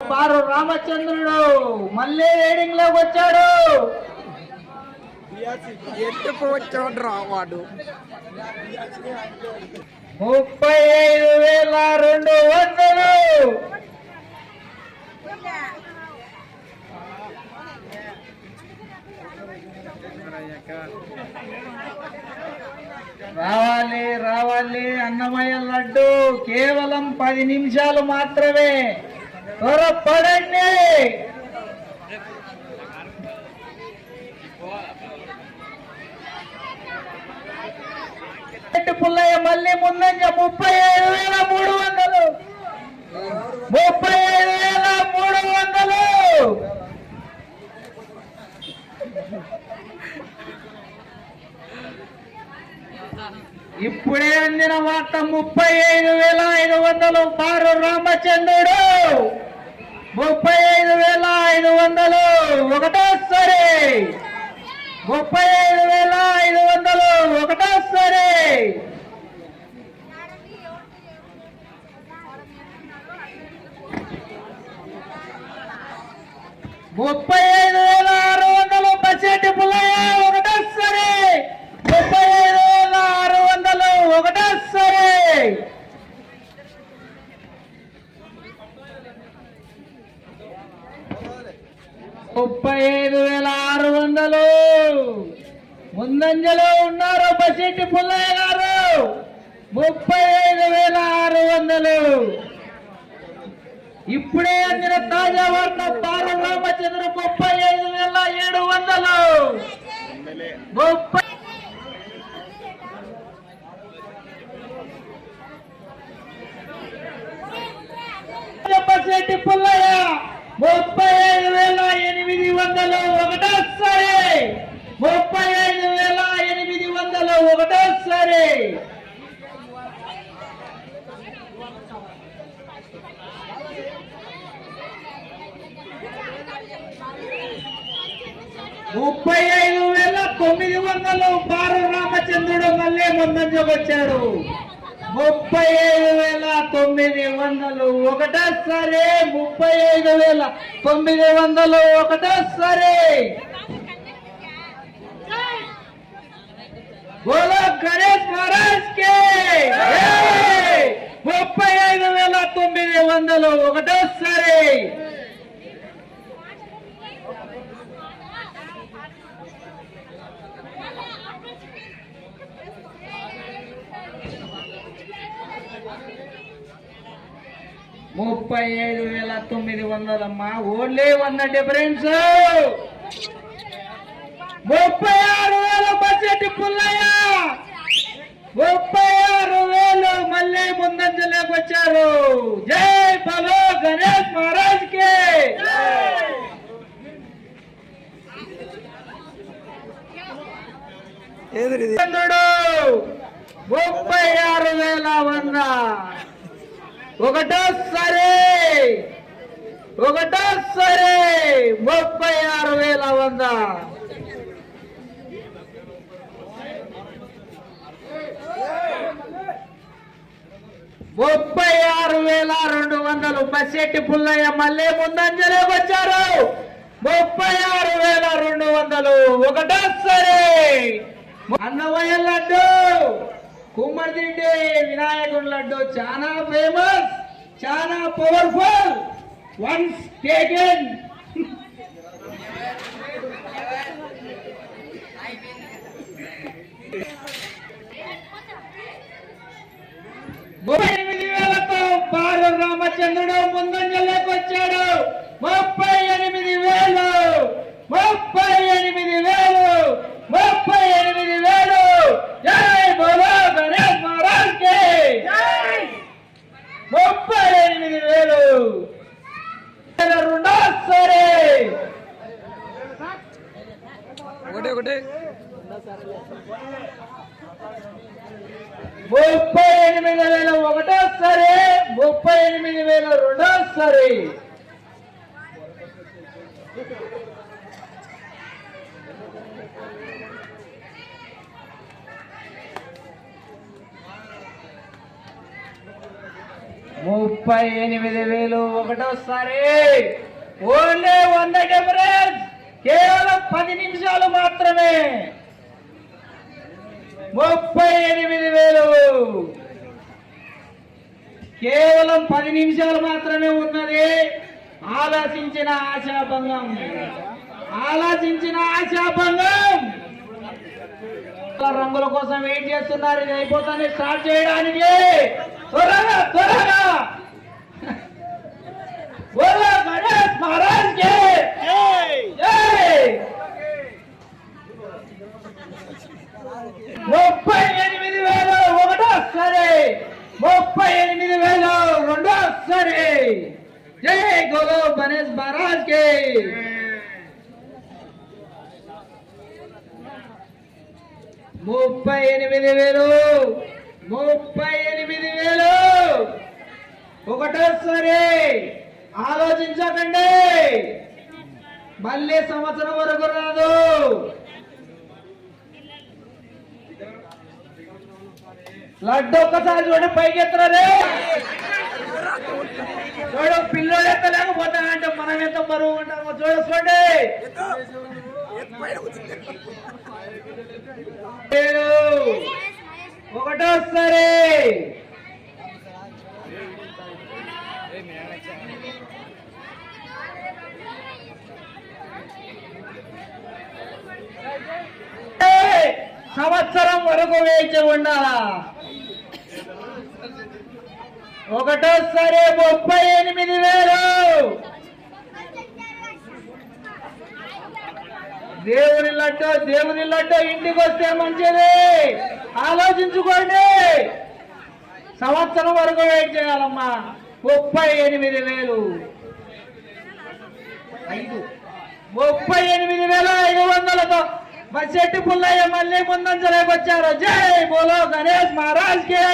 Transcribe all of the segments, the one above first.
పారు రామచంద్రుడు మళ్ళీ రేడింగ్ లోకి వచ్చాడు. ఎందుకు వచ్చాడు రావాడు 35,200. రావాలి రావాలి అన్నమయ్య లడ్డు కేవలం 10 నిమిషాలు మాత్రమే, త్వరపడండి. పుల్లయ్య మళ్ళీ ముందంజ 35,300. 35,300. ఇప్పుడే అందిన వార్త 35,500 పారు రామచంద్రుడు. 35,500 ఒకటోసారి. 35,500 ఒకటోసారి. 35,600 బస్సెట్టి పుల్లయ్య ఒకటోసారి. 35,600 ఒకటోసారి. 35,600 ముందంజలో ఉన్నారు బస్సెట్టి పుల్లయ్య గారు. 35,600. ఇప్పుడే అందిన తాజా వార్త పారు రామచంద్ర 35,700. బస్సెట్టి పుల్లయ్య 35,800 ఒకటోసారి. 35,800 ఒకటోసారి. 35,900 పారు రామచంద్రుడు మళ్ళీ ముందంజకొచ్చాడు. 35,900 ఒకటోసారి. 35,900 ఒకటోసారి. బోలో గణేష్ మహారాజ్ కే 35,900 ఒకటోసారి. 35,900 అమ్మా. Only 1 difference. 36,000 బస్సెట్టి పుల్లయ్య. 36,000 మళ్ళీ ముందంజలోకి వచ్చారు. జై బలో గణేష్ మహారాజ్ కే. చంద్రుడు 36,100 ఒకటోసారి. 36,100. 36,200 బస్సెట్టి పుల్లయ్య మళ్ళీ ముందంజలోకి వచ్చారు. 36,200 ఒకటోసారి. అన్నమయ్య లడ్డు కుమ్మరిదిండి వినాయకుడి లడ్డు చాలా ఫేమస్, చాలా పవర్ఫుల్. Once taken. పారు రామచంద్రుడు ముందంజలోకి వచ్చాడు. 38,000. 38,000. జై బోలో గణేష్ మహారాజ్ కే. 38,000 రెండోసారి. 38,000 ఒకటోసారి. 38,000 రెండోసారి. 38,000 ఒకటోసారి. Only 100 difference. కేవలం 10 నిమిషాలు మాత్రమే. 38,000 కేవలం 10 నిమిషాలు మాత్రమే ఉన్నది. ఆలోచించిన ఆశాభంగం. రంగుల కోసం వెయిట్ చేస్తున్నారు. ఇది అయిపోతుంది, స్టార్ట్ చేయడానికి. త్వరగా బోలో గణేష్ మహారాజ్ కి జై. 38,000 ఒకటోసారి. 38,000 రెండోసారి. జై బోలో గణేష్ మహారాజ్ కి. 38,000 ఒకటోసారి. ఆలోచించకండి, మళ్ళీ సంవత్సరం వరకు రాదు. లడ్డు ఒక్కసారి చూడండి, పైకి ఎత్తరే. చూడు, పిల్లలు ఎత్తలేకపోతానంటే మనం ఎంత బరువు ఉంటామో చూడండి. ఒకటోసారి. సంవత్సరం వరకు వేచి ఉండాలా. ఒకటోసారి 38,000. దేవుని లడ్డు ఇంటికి వస్తే మంచిది. ఆలోచించుకోండి, సంవత్సరం వరకు వెయిట్ చేయాలమ్మా. 38,000 38,500తో బస్సెట్టి పుల్లయ్య మళ్ళీ ముందంజలేకొచ్చారు. జై బోలో గణేష్ మహారాజ్ కి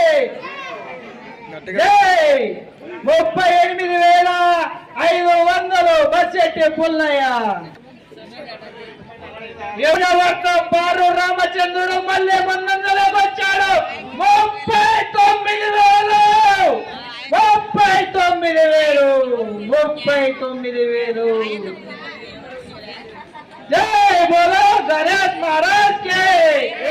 జై. 38,500 బస్సెట్టి పుల్లయ్య. బారు రామచంద్రుడు మళ్ళీ ముందంజలేకొచ్చాడు. 39,000 जय बोलो गणेश महाराज के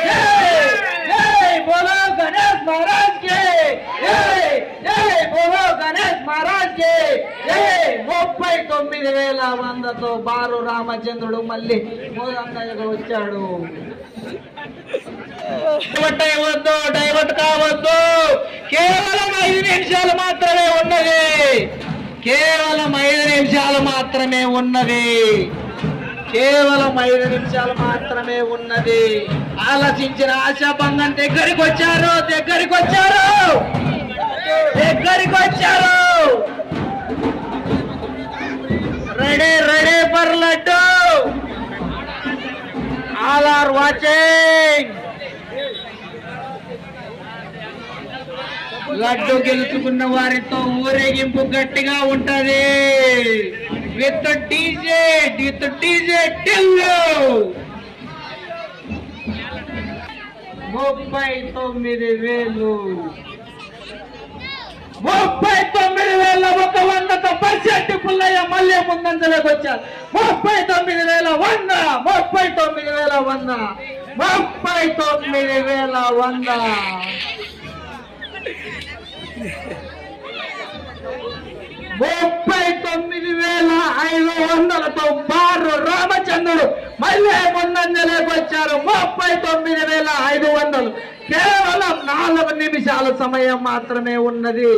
जय बोलो गणेश महाराज के जय बोलो गणेश महाराज के जय 39,100తో బారు రామచంద్రుడు మళ్ళీ మోదంగా వచ్చాడు. డైవర్ట్ కావద్దు. కేవలం 5 నిమిషాలు మాత్రమే ఉన్నది. కేవలం 5 నిమిషాలు మాత్రమే మాత్రమే ఉన్నది. ఆలోచించిన ఆశాభంగం దగ్గరికి వచ్చారు. Ready for laddu. All are watching. Laddu గెలుచుకున్న వారితో ఊరేగింపు గట్టిగా ఉంటది. With DJ Tillu. 39,100తో బస్సెట్టి పుల్లయ్య మళ్ళీ ముందంజలోకి వచ్చారు. 39,100 39,100 39,500తో బారు రామచంద్రుడు మళ్ళీ ముందంజలోకి వచ్చారు. 39,500 కేవలం 4 నిమిషాల సమయం మాత్రమే ఉన్నది.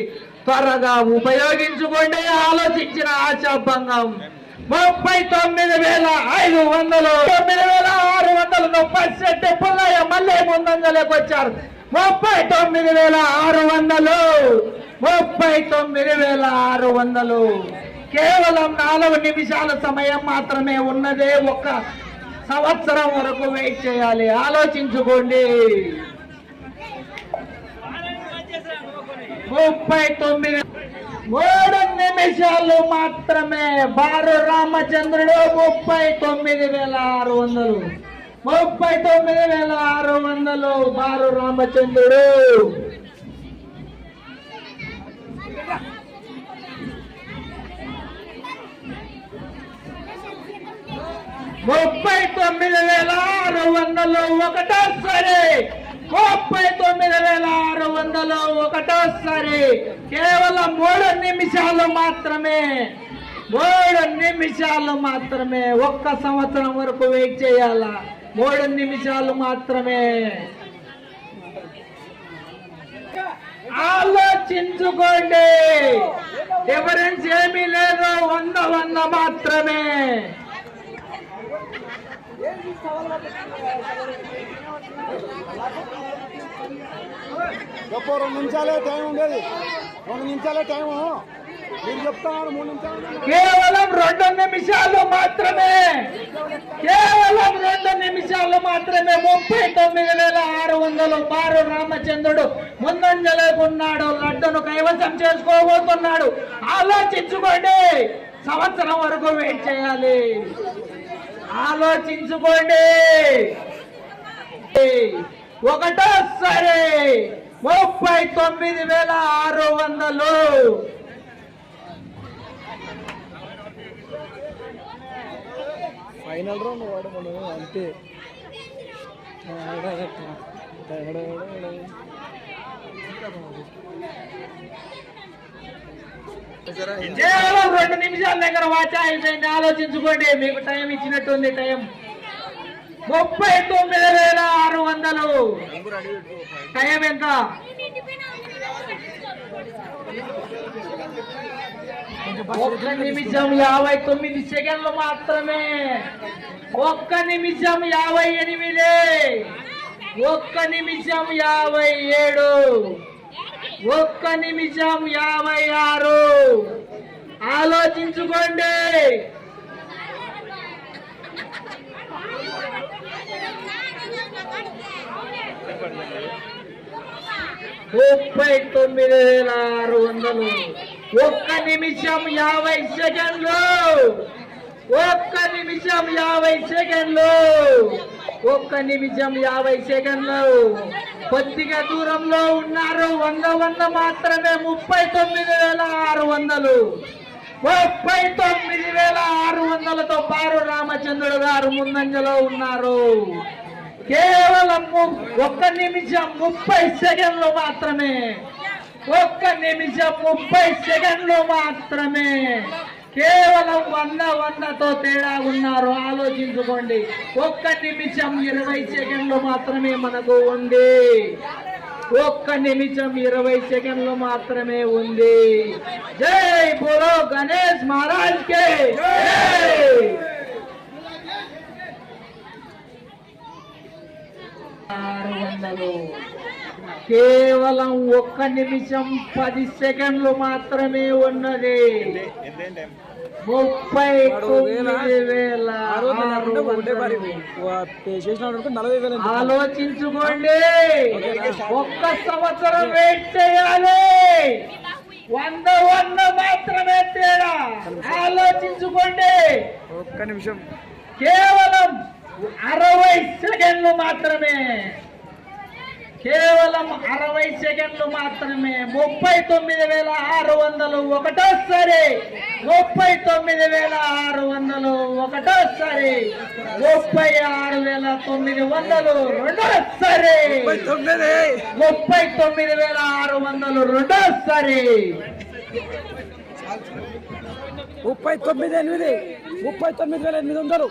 త్వరగా ఉపయోగించుకోండి. ఆలోచించిన ఆశాభంగం. 39,500 9,600 బస్సెట్టి పుల్లయ్య మళ్ళీ ముందంజలోకి వచ్చారు. 39,600 కేవలం 4 నిమిషాల సమయం మాత్రమే ఉన్నదే. 1 సంవత్సరం వరకు వెయిట్ చేయాలి. ఆలోచించుకోండి. 39 3 నిమిషాలు మాత్రమే. బారు రామచంద్రుడు 39,600 39,600 బారు రామచంద్రుడు. 39,600 ఒకటోసారి 39,600 ఒకటోసారి కేవలం 3 నిమిషాలు మాత్రమే 3 నిమిషాలు మాత్రమే. ఒక్క సంవత్సరం వరకు వెయిట్ చేయాలా? 3 నిమిషాలు మాత్రమే. ఆలోచించుకోండి, డిఫరెన్స్ ఏమీ లేదు. 100 మాత్రమే. గొప్ప 2 నిమిషాలే టైం ఉండేది. 2 నిమిషాలే టైము. మీరు చెప్తున్నారు 3 నిమిషాలు. కేవలం 2 నిమిషాలు మాత్రమే. కేవలం 2 నిమిషాలు మాత్రమే. 39,600 బారు రామచంద్రుడు ముందంజలేకున్నాడు. లడ్డును కైవసం చేసుకోబోతున్నాడు. ఆలోచించుకోండి, సంవత్సరం వరకు వెయిట్ చేయాలి. ఆలోచించుకోండి. ఒకటోసారి 39,600. ఫైనల్ రౌండ్ వాడు మనం అంతే. కేవలం 2 నిమిషాల దగ్గర వాచ్ అయిపోయింది. ఆలోచించుకోండి, మీకు టైం ఇచ్చినట్టుంది. టైం 39,600. టైం ఎంత? 1 నిమిషం 59 సెకండ్లు మాత్రమే. 1 నిమిషం 58. 1 నిమిషం 57. 1 నిమిషం 56. ఆలోచించుకోండి. ముప్పై 39,600. 1 నిమిషం 50 సెకండ్లు. 1 నిమిషం 50 సెకండ్లు. 1 నిమిషం 50 సెకండ్లు. కొద్దిగా దూరంలో ఉన్నారు. 100 మాత్రమే. 39,600. 39,600తో బారు రామచంద్రుడు గారు ముందంజలో ఉన్నారు. కేవలం 1 నిమిషం 30 సెకండ్లు మాత్రమే. 1 నిమిషం 30 సెకండ్లు మాత్రమే. కేవలం 100తో తేడా ఉన్నారు. ఆలోచించుకోండి. 1 నిమిషం 20 సెకండ్లు మాత్రమే మనకు ఉంది. 1 నిమిషం 20 సెకండ్లు మాత్రమే ఉంది. జై బోలో గణేష్ మహారాజ్ కే జై. కేవలం 1 నిమిషం 10 సెకండ్లు మాత్రమే ఉన్నది. 39,600. ఆలోచించుకోండి. 1 సంవత్సరం వెయిట్ చేయాలి. 100 మాత్రమే తేడా. ఆలోచించుకోండి. 1 నిమిషం కేవలం 60 సెకండ్లు మాత్రమే. కేవలం 60 సెకండ్లు మాత్రమే. 39,600 ఒకటోసారి. 39,600 ఒకటోసారి. 36,900 రెండోసారి. 39,600 రెండోసారి. 39,800.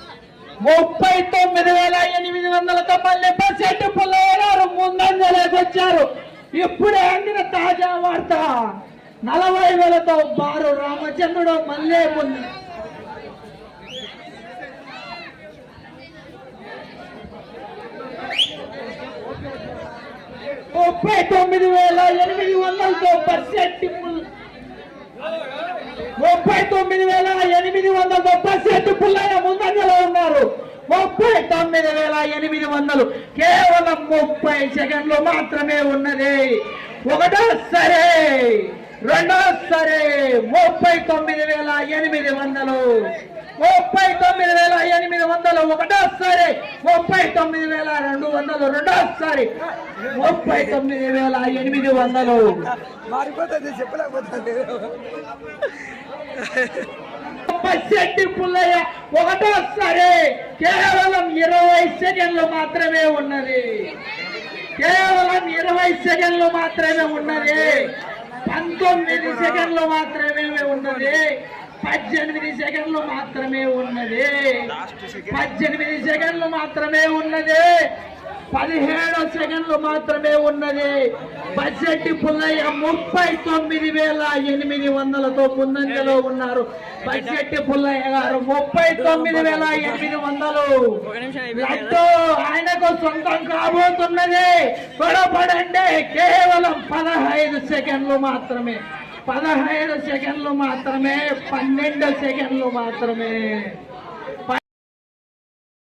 39,800తో మళ్ళీ బస్సెట్టు పుల్లయ్యారు ముందంజలేకొచ్చారు. ఇప్పుడే అందిన తాజా వార్త. 40,000తో బారు రామచంద్రుడు మళ్ళీ ముందు. 39,800తో బస్సెట్టు 39,800తో బస్సెట్టు పుల్లయ్య ముందంజలో ఉన్నారు. 39,800. కేవలం 30 సెకండ్లు మాత్రమే ఉన్నది. ఒకటోసారి. రెండోసారి. 39,800. 39,800 ఒకటోసారి. 39,200 రెండోసారి. 39,800. మారిపోతుంది చెప్పలేకపోతుంది. బస్సెట్టి పుల్లయ్య ఒకటోసారి కేవలం 20 సెకండ్లు మాత్రమే ఉన్నది. కేవలం 20 సెకండ్లు మాత్రమే ఉన్నది. 19 సెకండ్లు మాత్రమే ఉన్నది. 18 సెకండ్లు మాత్రమే ఉన్నది. 18 సెకండ్లు మాత్రమే ఉన్నది. 17 సెకండ్లు మాత్రమే ఉన్నది. బస్సెట్టి పుల్లయ్య 39,800తో ముందంజలో ఉన్నారు. బస్సెట్టి పుల్లయ్య గారు 39,800. లడ్డు ఆయనకు సొంతం కాబోతున్నది. గొడవపడండి. కేవలం 15 సెకండ్లు మాత్రమే. 15 సెకండ్లు మాత్రమే. 12 సెకండ్లు మాత్రమే.